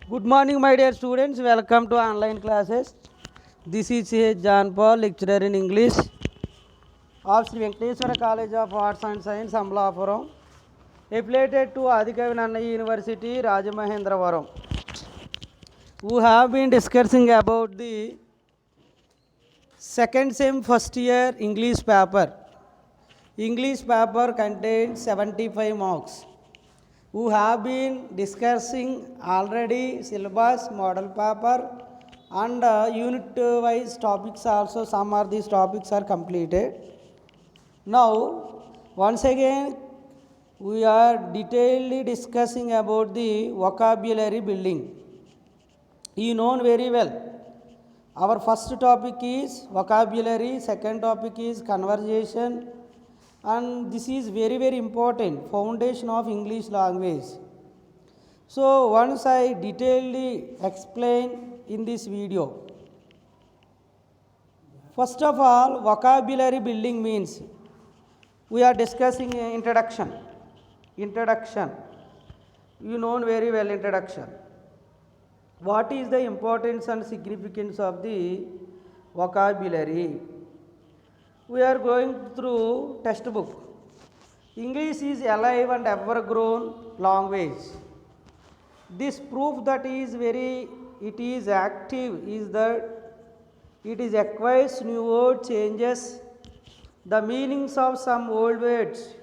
Good morning, my dear students. Welcome to online classes. This is John Paul, lecturer in English of Sri Venkateswara College of Arts and Science, Amlapuram, affiliated to Adikavi Nannaya University, Rajamahendravaram, who have been discussing about the second sem first year English paper. English paper contains 75 marks. Who have been discussing already syllabus, model paper and unit wise topics also. Some of these topics are completed. Now once again we are detailedly discussing about the vocabulary building. You know very well. Our first topic is vocabulary, second topic is conversation, and this is very important foundation of English language. So once I detailedly explain in this video. First of all, vocabulary building means we are discussing introduction. You know very well introduction. What is the importance and significance of the vocabulary? We are going through textbook. English is alive and ever grown language. This proof that it is active is that it is acquires new word changes the meanings of some old words,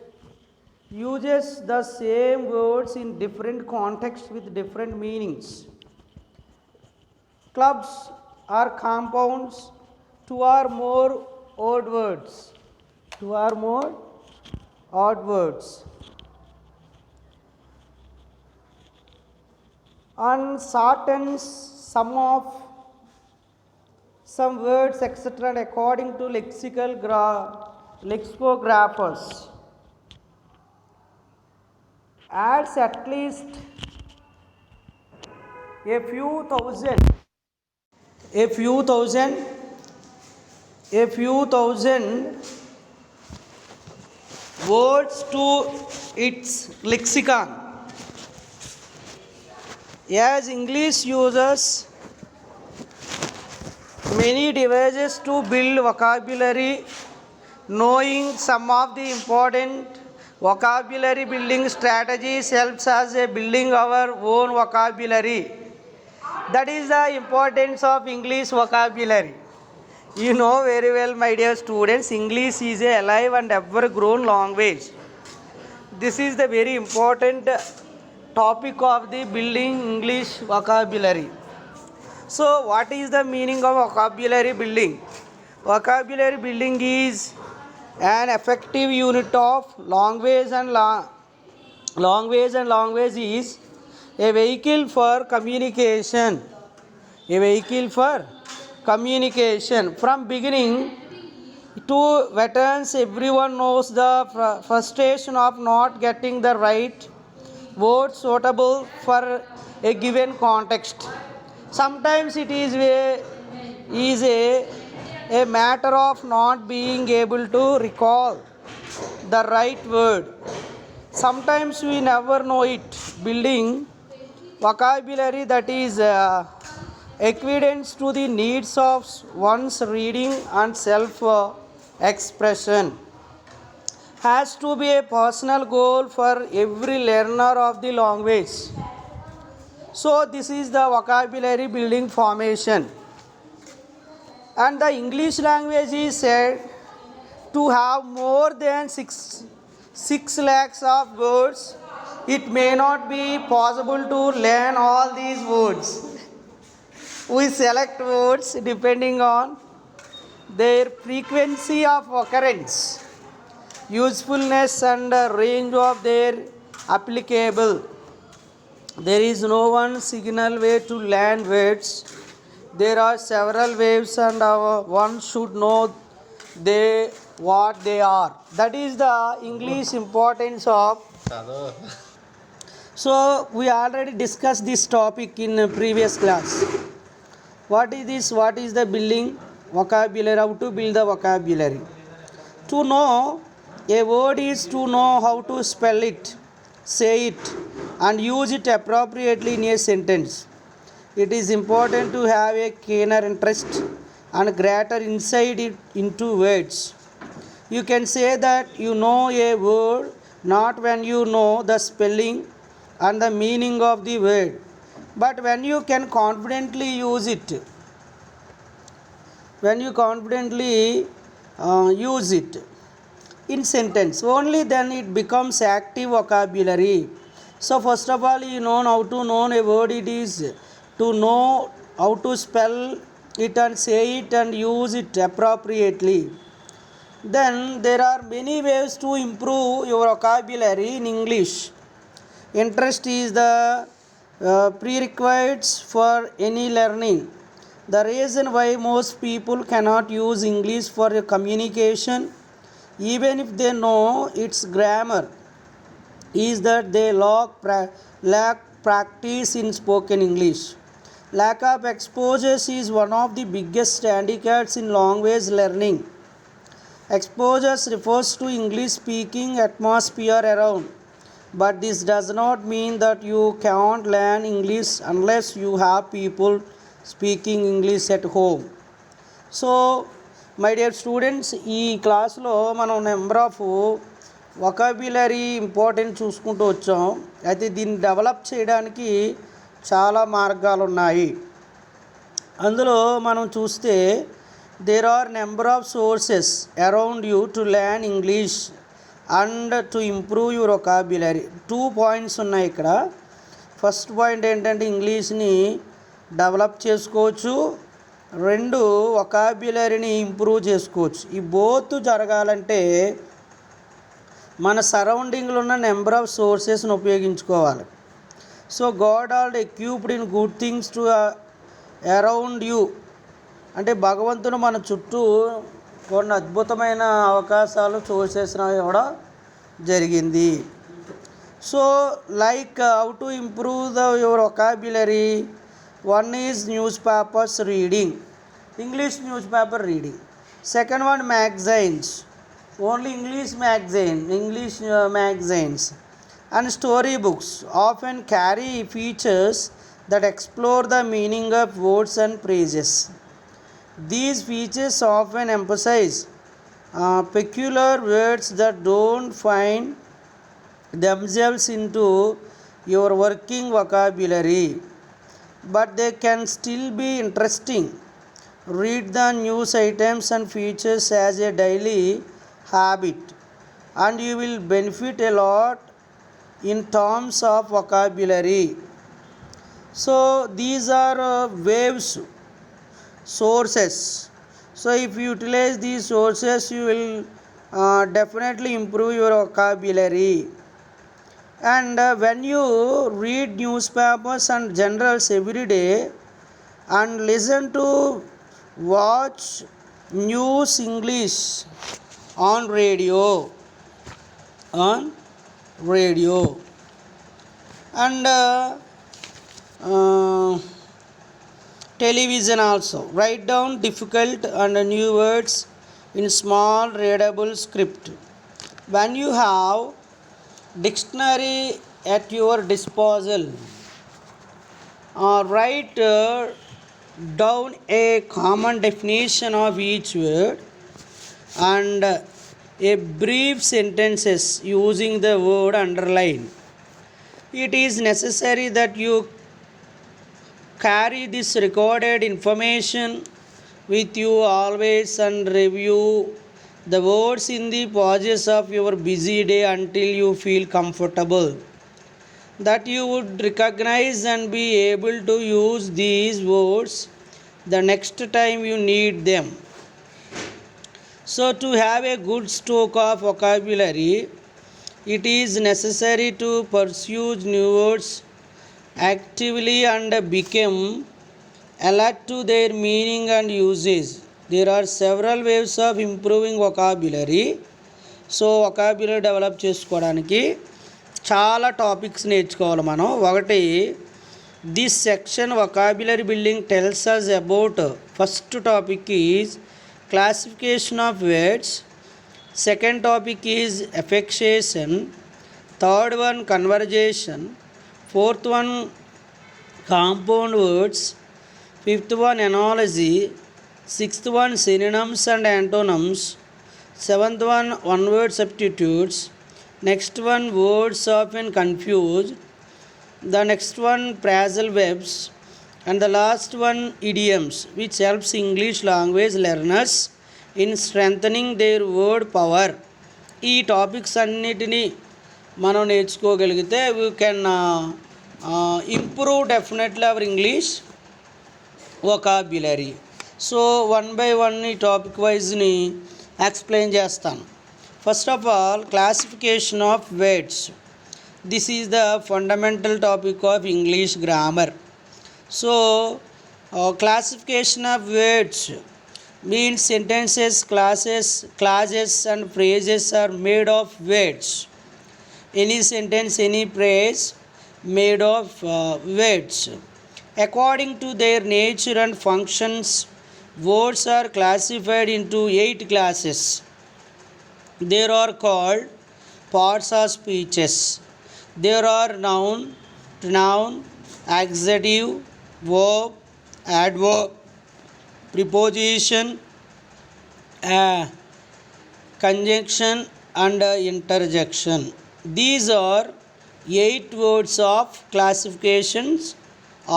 uses the same words in different contexts with different meanings. Clubs are compounds, two or more odd words. And shortens some words, etc. according to lexicographers. Adds at least a few thousand words to its lexicon. As English uses many devices to build vocabulary, knowing some of the important vocabulary building strategies helps us in building our own vocabulary. That is the importance of English vocabulary. You know very well, my dear students, English is a alive and ever grown language. This is the very important topic of the building English vocabulary. So what is the meaning of vocabulary building? Vocabulary building is an effective unit of language is a vehicle for communication. From beginning to veterans, everyone knows the frustration of not getting the right word suitable for a given context. Sometimes it is a matter of not being able to recall the right word. Sometimes we never know it. Building vocabulary that is equivalent to the needs of one's reading and self-expression has to be a personal goal for every learner of the language. So this is the vocabulary building formation. And the English language is said to have more than 6 lakhs of words. It may not be possible to learn all these words. We select words depending on their frequency of occurrence, usefulness and range of their applicable. There is no one signal way to learn words. There are several ways and one should know what they are. That is the English importance of. So we already discussed this topic in a previous class. What is this? What is the building vocabulary? How to build the vocabulary? To know a word is to know how to spell it, say it, and use it appropriately in a sentence. it is important to have a keener interest and greater insight into words. You can say that you know a word not when you know the spelling and the meaning of the word, but when you can confidently use it. When you confidently use it in sentence, only then it becomes active vocabulary. So first of all, you know how to know a word, it is to know how to spell it and say it and use it appropriately. Then there are many ways to improve your vocabulary in English. Interest is the prerequisites for any learning. The reason why most people cannot use English for communication, even if they know its grammar, is that they lack practice in spoken English. Lack of exposure is one of the biggest handicaps in language learning. Exposure refers to English speaking atmosphere around, but this does not mean that you can't learn English unless you have people speaking English at home. So my dear students, ఈ క్లాస్లో మనం number of vocabulary important చూసుకుంటూ వచ్చాం. అయితే దీన్ని develop చేయడానికి చాలా మార్గాలు ఉన్నాయి. అందులో మనం చూస్తే there are number of sources around you to learn English and to improve your vocabulary. 2 points ఉన్నాయి ఇక్కడ. ఫస్ట్ పాయింట్ ఏంటంటే ఇంగ్లీష్ని డెవలప్ చేసుకోవచ్చు, 2 వొకాబ్యులరీని ఇంప్రూవ్ చేసుకోవచ్చు. ఈ బోత్ జరగాలంటే మన సరౌండింగ్లో ఉన్న నెంబర్ ఆఫ్ సోర్సెస్ని ఉపయోగించుకోవాలి. So God already equipped in good things to around you, అంటే భగవంతుడు మన చుట్టూ కొన్ని అద్భుతమైన అవకాశాలు సోర్సెస్ని ఇవ్వడం జరిగింది. So like how to improve your vocabulary. One is newspapers reading, English newspaper reading. Second one, magazines, only English magazines. And storybooks often carry features that explore the meaning of words and phrases. These features often emphasize peculiar words that don't find themselves into your working vocabulary, but they can still be interesting. Read the news items and features as a daily habit, and you will benefit a lot in terms of vocabulary. So these are waves, sources. So if you utilize these sources, you will definitely improve your vocabulary. And when you read newspapers and journals every day and listen to watch news English on radio and television also, write down difficult and new words in small readable script. When you have dictionary at your disposal, write down a common definition of each word and a brief sentences using the word underline. It is necessary that you carry this recorded information with you always and review the words in the pauses of your busy day until you feel comfortable that you would recognize and be able to use these words the next time you need them. So to have a good stock of vocabulary, it is necessary to pursue new words actively and become alert to their meaning and usage. There are several ways of improving vocabulary. So vocabulary develop చేసుకోవడానికి చాలా topics నేర్చుకోవాలి మనం. ఒకటి, this section vocabulary building tells us about, first topic is classification of words, second topic is affixation, third one conversation, fourth one compound words, fifth one analogy, sixth one synonyms and antonyms, seventh one word substitutes, next one words often confused, the next one phrasal verbs, and the last one idioms, which helps English language learners in strengthening their word power. ఈ topics అన్నిటినీ మనం నేర్చుకోగలిగితే we can improve definitely our English vocabulary. So one by one ఈ topic వైజ్ని explain చేస్తాను. First of all, classification of words. This is the fundamental topic of English grammar. So, classification of words means sentences, clauses and phrases are made of words. Any sentence, any phrase made of words. According to their nature and functions, words are classified into 8 classes. They are called parts of speeches. There are noun, pronoun, adjective, verb, adverb, preposition, conjunction and interjection. These are 8 words of classifications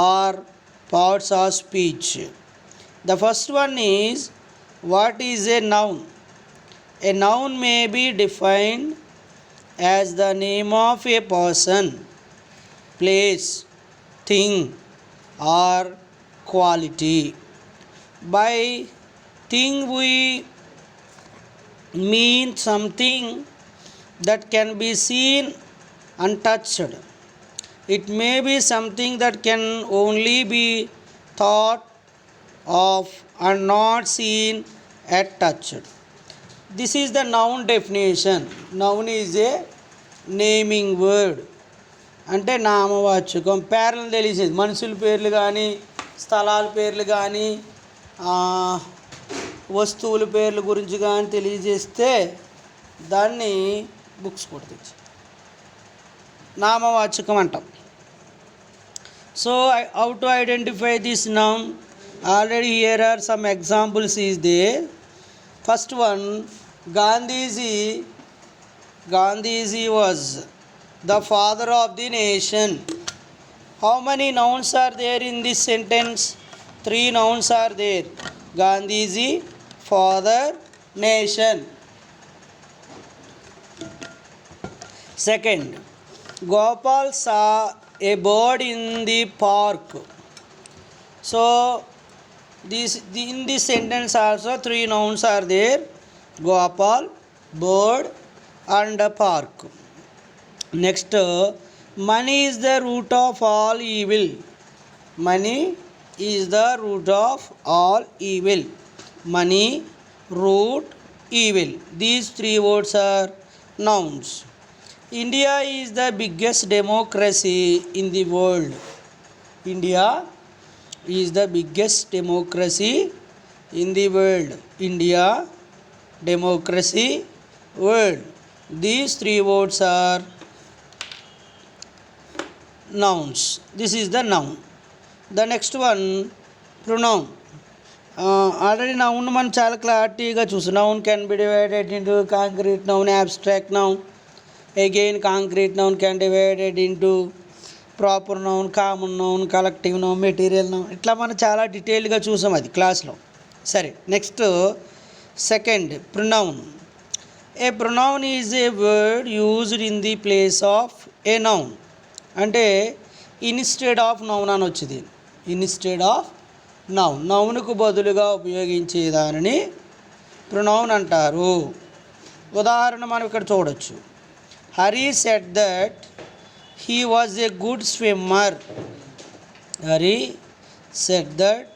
or parts of speech. The first one is, what is a noun? A noun may be defined as the name of a person, place, thing or quality. By thing we mean something that can be seen and touched. It may be something that can only be thought of and not seen and touched. This is the noun definition. Noun is a naming word, అంటే నామవాచకం. పేర్లను తెలిసేది, మనుషుల పేర్లు కానీ, స్థలాల పేర్లు కానీ, వస్తువుల పేర్ల గురించి కానీ తెలియజేస్తే దాన్ని బుక్స్ కూడా తెచ్చి నామవాచకం అంటాం. So how to identify this noun? Already here are some examples is there. First one, Gandhiji was the father of the nation. How many nouns are there in this sentence? 3 nouns are there. Gandhiji, father, nation. Second, Gopal saw a bird in the park. So in this sentence also 3 nouns are there. Gopal, bird and park. Next, money is the root of all evil. Money is the root of all evil. Money, root, evil. These 3 words are nouns. India is the biggest democracy in the world. India is the biggest democracy in the world. India, democracy, world. These 3 words are nouns. This is the noun. The next one, pronoun. Already noun మనం చాలా క్లారిటీగా చూసాం. Noun can be divided into concrete noun, abstract noun. Again, concrete noun can be divided into proper noun, common noun, collective noun, material noun. ఇట్లా మనం చాలా డీటెయిల్గా చూసాం అది క్లాస్లో. సరే, next second, pronoun. A pronoun is a word used in the place of a noun. అంటే instead of noun అని వచ్చింది. ఇన్స్టెడ్ ఆఫ్ నౌన్, నౌన్కు బదులుగా ఉపయోగించే దానిని ప్రొనౌన్ అంటారు. ఉదాహరణ మనం ఇక్కడ చూడొచ్చు. Hari said that he was a good swimmer. Hari said that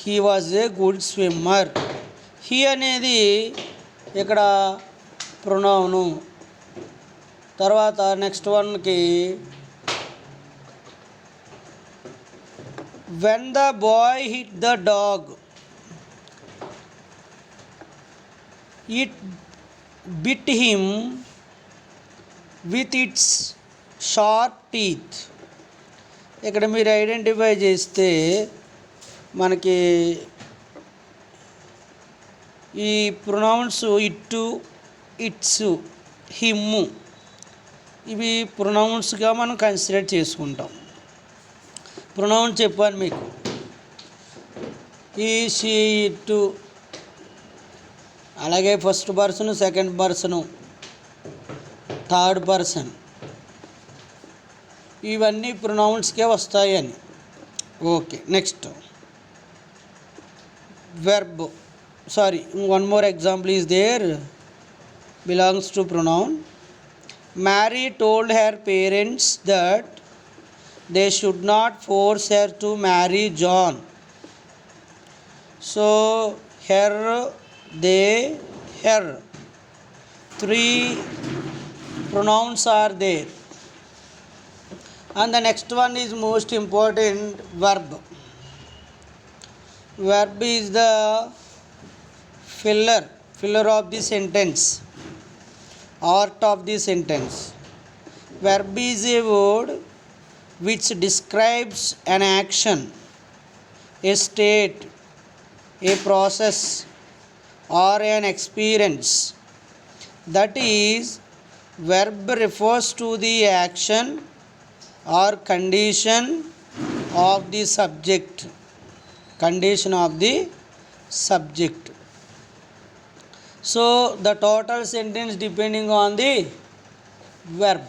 he was a good swimmer. He అనేది ఇక్కడ ప్రొనౌను. తర్వాత నెక్స్ట్ వన్కి, when the boy hit the dog, it bit him with its sharp teeth. ఇక్కడ మీరు ఐడెంటిఫై చేస్తే మనకి ఈ pronounce ఇట్టు, ఇట్స్, హిమ్ము ఇవి ప్రొనౌన్స్గా మనం కన్సిడర్ చేసుకుంటాం. ప్రొనౌన్స్ చెప్పాను మీకు, ఈ, షీ, ఇట్టు, అలాగే first person, second person, third person ఇవన్నీ ప్రొనౌన్స్కే వస్తాయని. Okay, next verb. Sorry, one more example is there, belongs to pronoun. Mary told her parents that they should not force her to marry John. So her, they, her, three pronouns are there. And the next one is most important, verb. Verb is the filler of the sentence, art of the sentence. Verb is a word which describes an action, a state, a process or an experience. That is, verb refers to the action or condition of the subject. So the total sentence depending on the verb.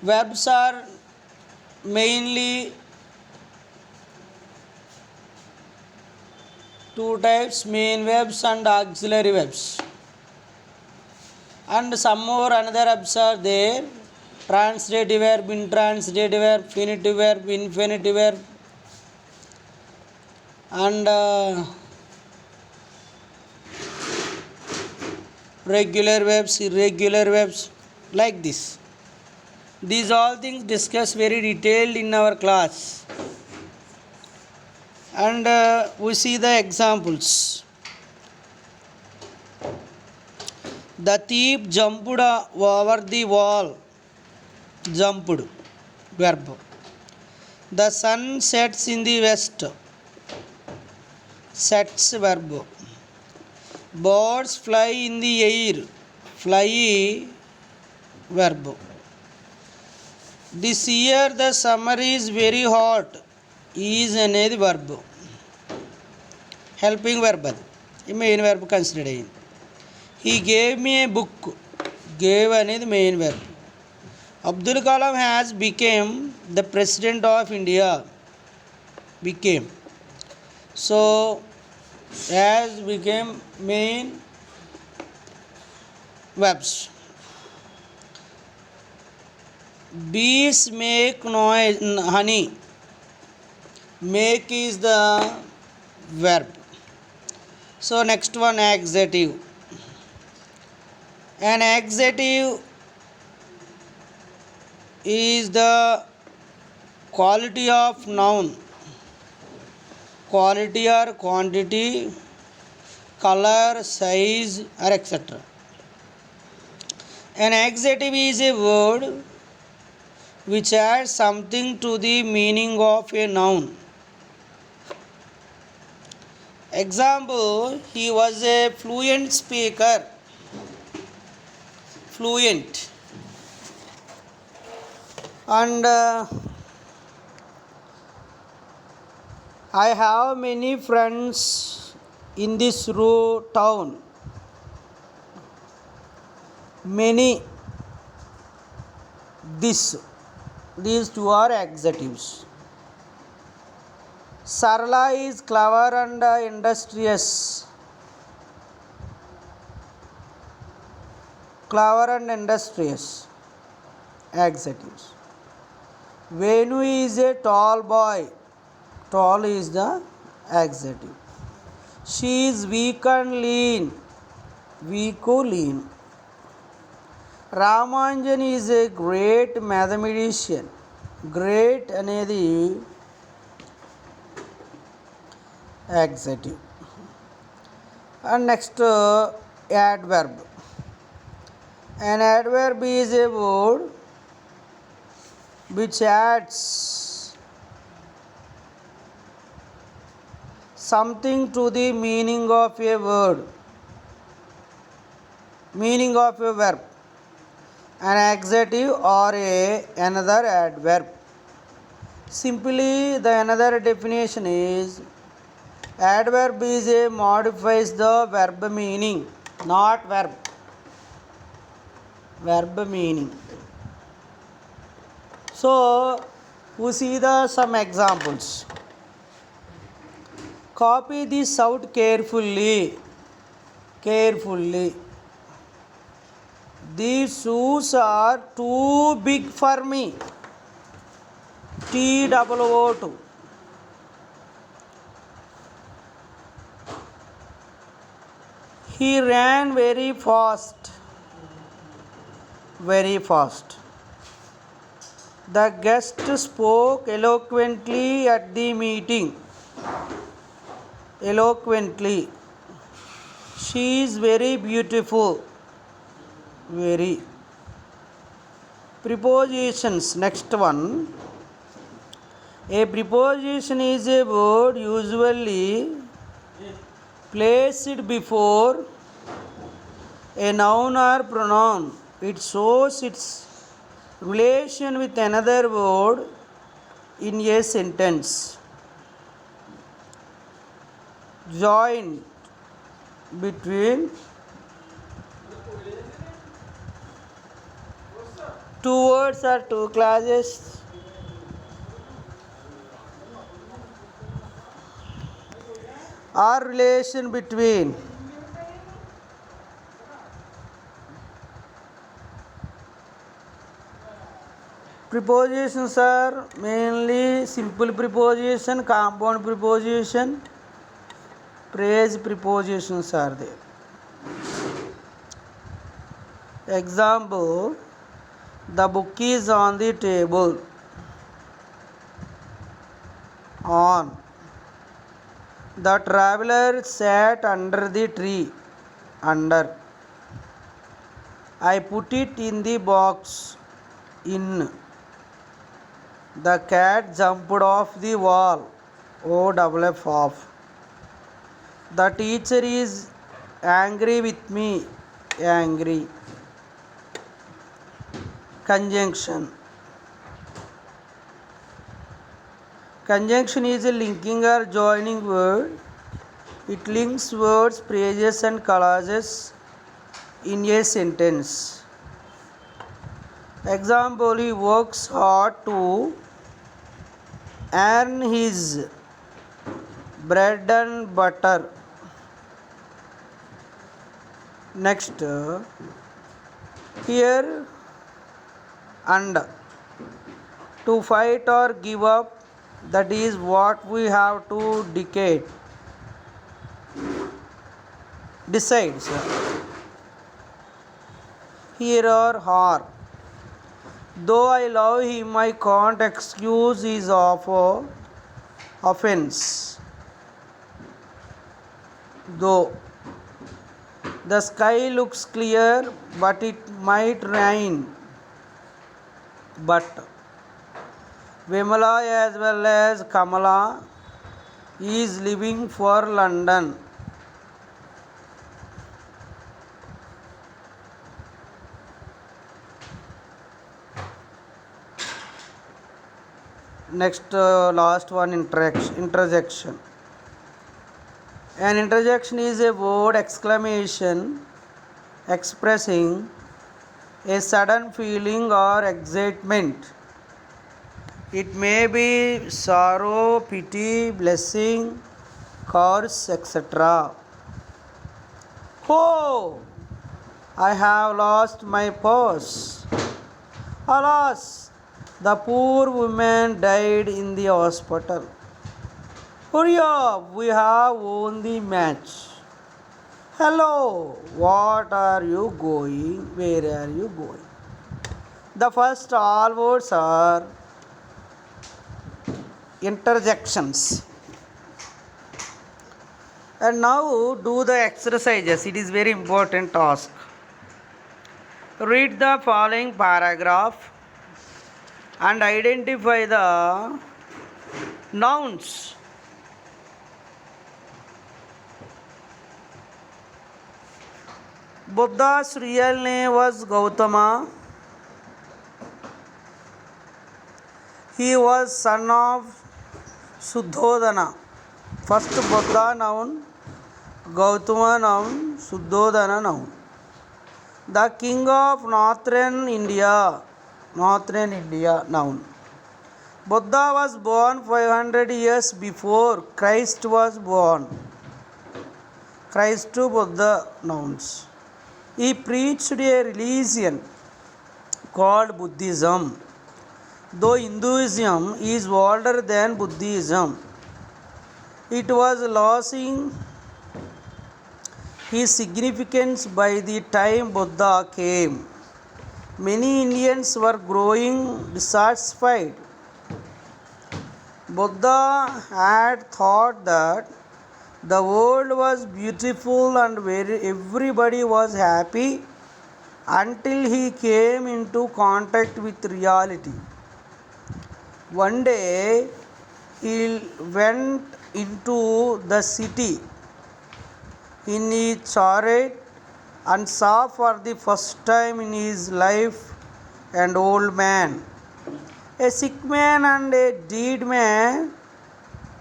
Verbs are mainly two types, main verbs and auxiliary verbs. And some more another verbs are there, transitive verb, intransitive verb, infinitive verb, infinitive verb, and regular verbs, irregular verbs, like this. These all things discussed very detailed in our class. And we see the examples. The thief jumped over the wall. Jumped, verb. The sun sets in the west. Sets, verb. Birds fly in the air. Fly, verb. This year the summer is very hot. Is అనేది verb. Helping verb అది, main verb consider అయ్యింది. He gave me a book. Gave అనేది main verb. Abdul Kalam has became the president of India. Became. So has became main verbs. Bees make noise, honey. Make is the verb. So next one, adjective. An adjective is the quality of noun. Quality or quantity, color, size, or etc. An adjective is a word which adds something to the meaning of a noun. Example, he was a fluent speaker. Fluent. And I have many friends in this town. Many, this, these two are adjectives. Sarla is clever and industrious. Clever and industrious, adjectives. Venu is a tall boy. Tall is the adjective. She is weak and lean. Weak, lean. Ramanjan is a great mathematician. Great అనేది adjective. And next, adverb. An adverb is a word which adds something to the meaning of a word, meaning of a verb, an adjective or another adverb. Simply, the another definition is adverb is a modifies the verb meaning, not verb. Verb meaning. So, we see the some examples. Copy this out carefully. Carefully. These shoes are too big for me. TOO2. He ran very fast. Very fast. The guest spoke eloquently at the meeting. Eloquently. She is very beautiful. Very. Prepositions. Next one. A preposition is a word usually placed before a noun or pronoun. It shows its relation with another word in a sentence. Joint between two words or two clauses. Or relation between prepositions are mainly simple preposition, compound preposition, phrase prepositions are there. Example, the book is on the table. On. The traveler sat under the tree. Under. I put it in the box. In. The cat jumped off the wall. OFF off. The teacher is angry with me. Angry. Conjunction. Conjunction is a linking or joining word. It links words, phrases and clauses in a sentence. Example, he works hard to earn his bread and butter. Next, here and to fight or give up, that is what we have to decide. Here or her. Though I love him, I can't excuse his offense. Though the sky looks clear, but it might rain. But Vimala as well as Kamala is leaving for London. Next, last one, interjection. An interjection is a word exclamation expressing a sudden feeling or excitement. It may be sorrow, pity, blessing, curse, etc. Oh, I have lost my purse. Alas, the poor woman died in the hospital. Hurry, we have won the match. Hello, what are you going? Where are you going? The first all words are interjections. And now do the exercises. It is very important task. Read the following paragraph and identify the nouns. Buddha's real name was Gautama. He was son of Suddhodana. First Buddha noun, Gautama noun, Suddhodana noun. The king of northern India noun. Buddha was born 500 years before Christ was born. Christ to Buddha nouns. He preached a religion called Buddhism. Though Hinduism is older than Buddhism, it was losing his significance by the time Buddha came. Many Indians were growing dissatisfied. Buddha had thought that the world was beautiful and everybody was happy until he came into contact with reality. One day he went into the city in his chariot and saw for the first time in his life an old man, a sick man and a dead man,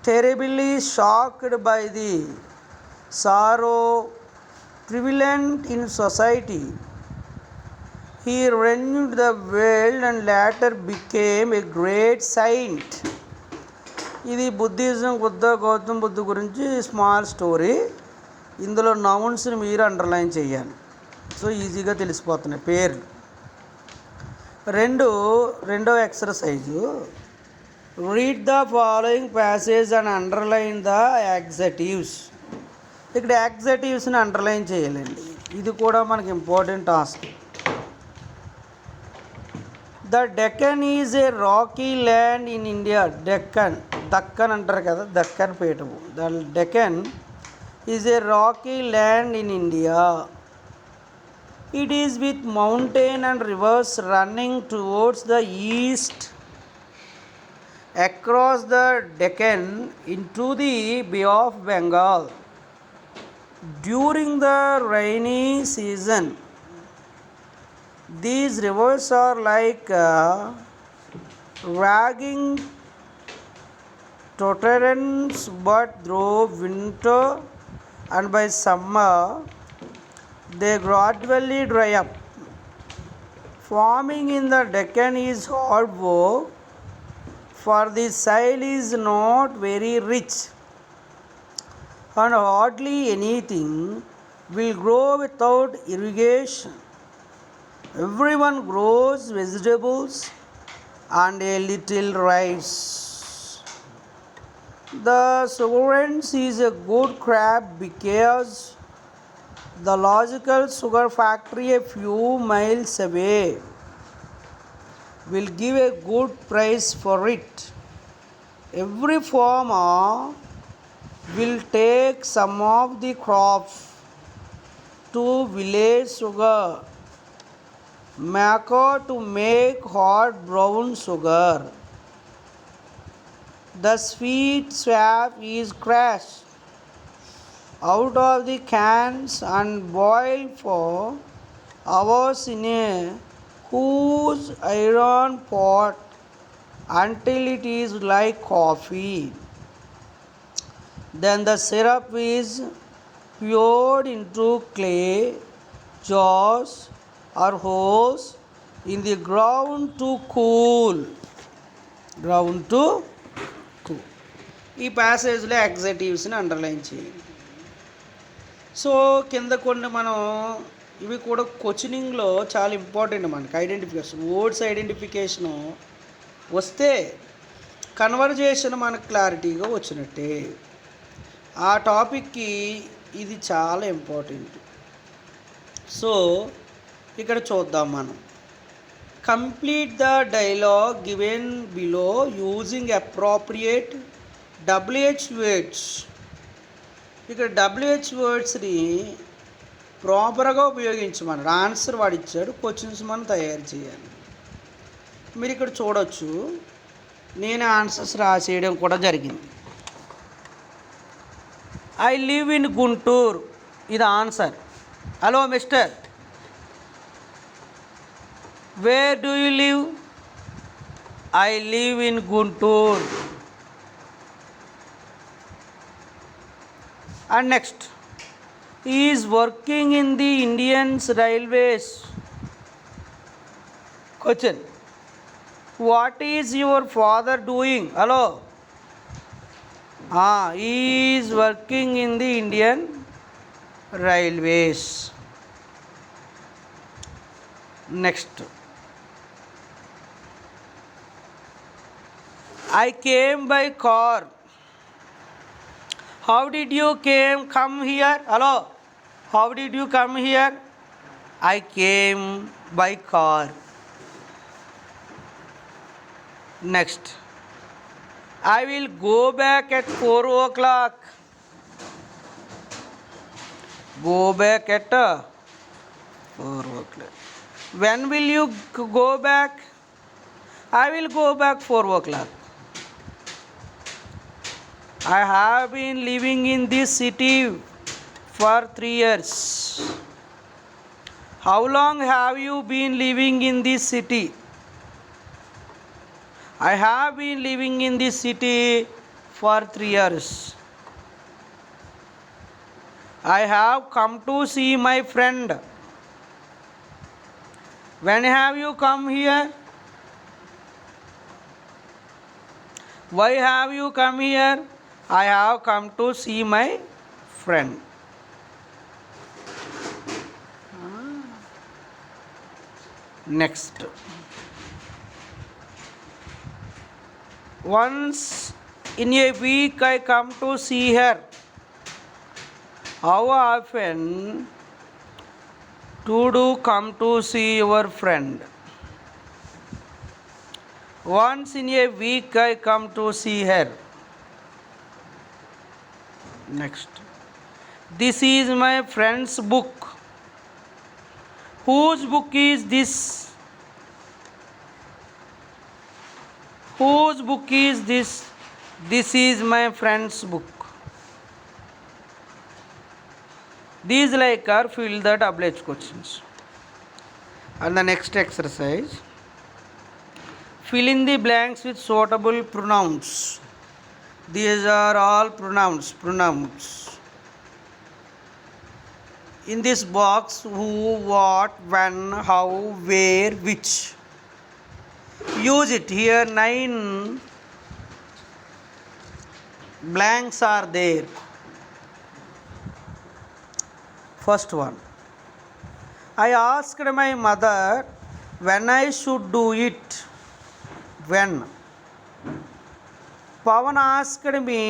terribly shocked by the sorrow prevalent in society. He renewed the world and later became a great saint. ఇది Buddhism Gautam Buddha గురించి small story. ఇందులో నౌన్స్ని మీరు underline చేయాలి. So ఈజీగా తెలిసిపోతున్నాయి పేర్లు. రెండో exercise, read the following passage and underline the adjectives. ఇక్కడ యాక్సెటివ్స్ని అండర్లైన్ చేయాలండి. ఇది కూడా మనకి important task. The Deccan is a rocky land in India. Deccan అంటారు కదా, Deccan Peetham. The Deccan is a rocky land in India. It is with mountain and rivers running towards the east across the Deccan into the Bay of Bengal. During the rainy season, these rivers are like wagging torrents, but through winter and by summer they gradually dry up. Farming in the Deccan is hard work, for the soil is not very rich and hardly anything will grow without irrigation. Everyone grows vegetables and a little rice. The sugarcane is a good crop because the local sugar factory a few miles away will give a good price for it. Every farmer will take some of the crops to village sugar maker to make hot brown sugar. The sweet sap is crushed out of the cans and boiled for hours in a huge iron pot until it is like coffee. Then the syrup is poured into clay jars or holes in the ground to cool. ఈ ప్యాసేజ్లో యాక్సెటివ్స్ని underline చేయండి. So కింద కొన్ని మనం ఇవి కూడా క్వశ్చనింగ్లో చాలా important మనకి. Identification, words identification వస్తే కన్వర్జేషన్ మనకు క్లారిటీగా వచ్చినట్టే. ఆ టాపిక్కి ఇది చాలా ఇంపార్టెంట్. సో ఇక్కడ చూద్దాం మనం. Complete the dialogue given below using appropriate WH words. ఇక్కడ WH వర్డ్స్ని ప్రాపర్గా ఉపయోగించమని ఆన్సర్ వాడు ఇచ్చాడు, క్వశ్చన్స్ మనం తయారు చేయాలి. మీరు ఇక్కడ చూడొచ్చు, నేను ఆన్సర్స్ రాసేయడం కూడా జరిగింది. ఐ లివ్ ఇన్ గుంటూరు, ఇది answer. Hello mister, where do you live? I live in Guntur. And next, he is working in the Indian Railways. Question, what is your father doing? Hello. He is working in the Indian Railways. Next, I came by car. How did you come here? Hello. How did you come here? I came by car. Next, I will go back at 4 o'clock. Go back at 4 o'clock. When will you go back? I will go back 4 o'clock. I have been living in this city for 3 years. How long have you been living in this city? I have been living in this city for 3 years. I have come to see my friend. When have you come here? Why have you come here? I have come to see my friend. Next, once in a week I come to see her. How often do you come to see your friend? Once in a week I come to see her. Next, this is my friend's book. Whose book is this? Whose book is this? This is my friend's book. These like are fill the WH questions. And the next exercise, fill in the blanks with suitable pronouns. These are all pronouns. In this box, who, what, when, how, where, which. Use it. Here 9 blanks are there. First one, I asked my mother when I should do it. When. Pawan asked me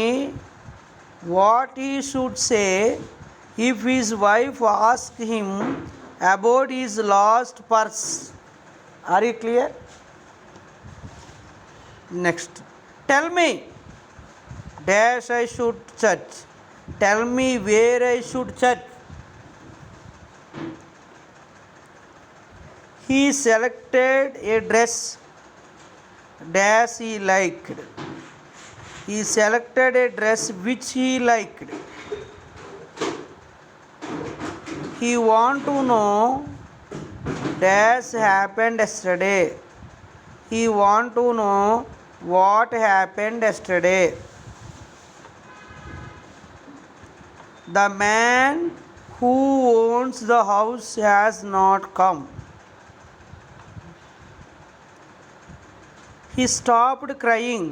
what he should say if his wife asked him about his lost purse. Are you clear? Next, tell me dash I should search. Tell me where I should search. He selected a dress dash he liked. He selected a dress which he liked. He want to know dash happened yesterday. He want to know what happened yesterday. The man who owns the house has not come. He stopped crying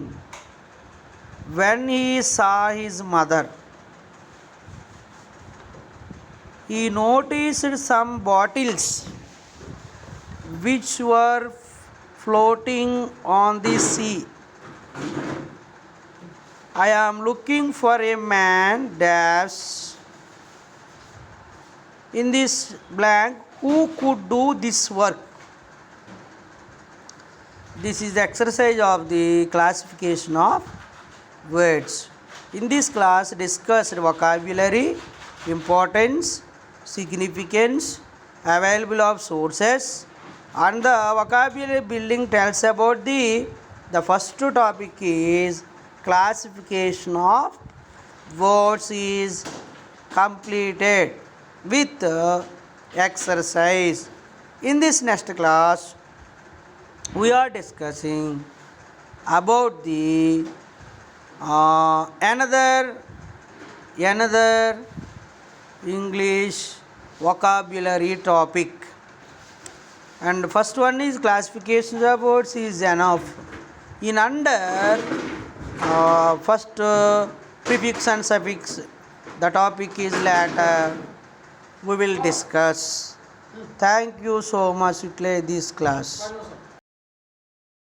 when he saw his mother. He noticed some bottles which were floating on the sea. I am looking for a man dash in this blank who could do this work. This is the exercise of the classification of words. In this class, discussed vocabulary, importance, significance, available of sources, And the vocabulary building tells about the first topic is classification of words is completed with exercise. In this next class, we are discussing about the another English vocabulary topic. And first one is classification of words is enough. In under first prefix and suffix, the topic is later. We will discuss. Thank you so much to play this class.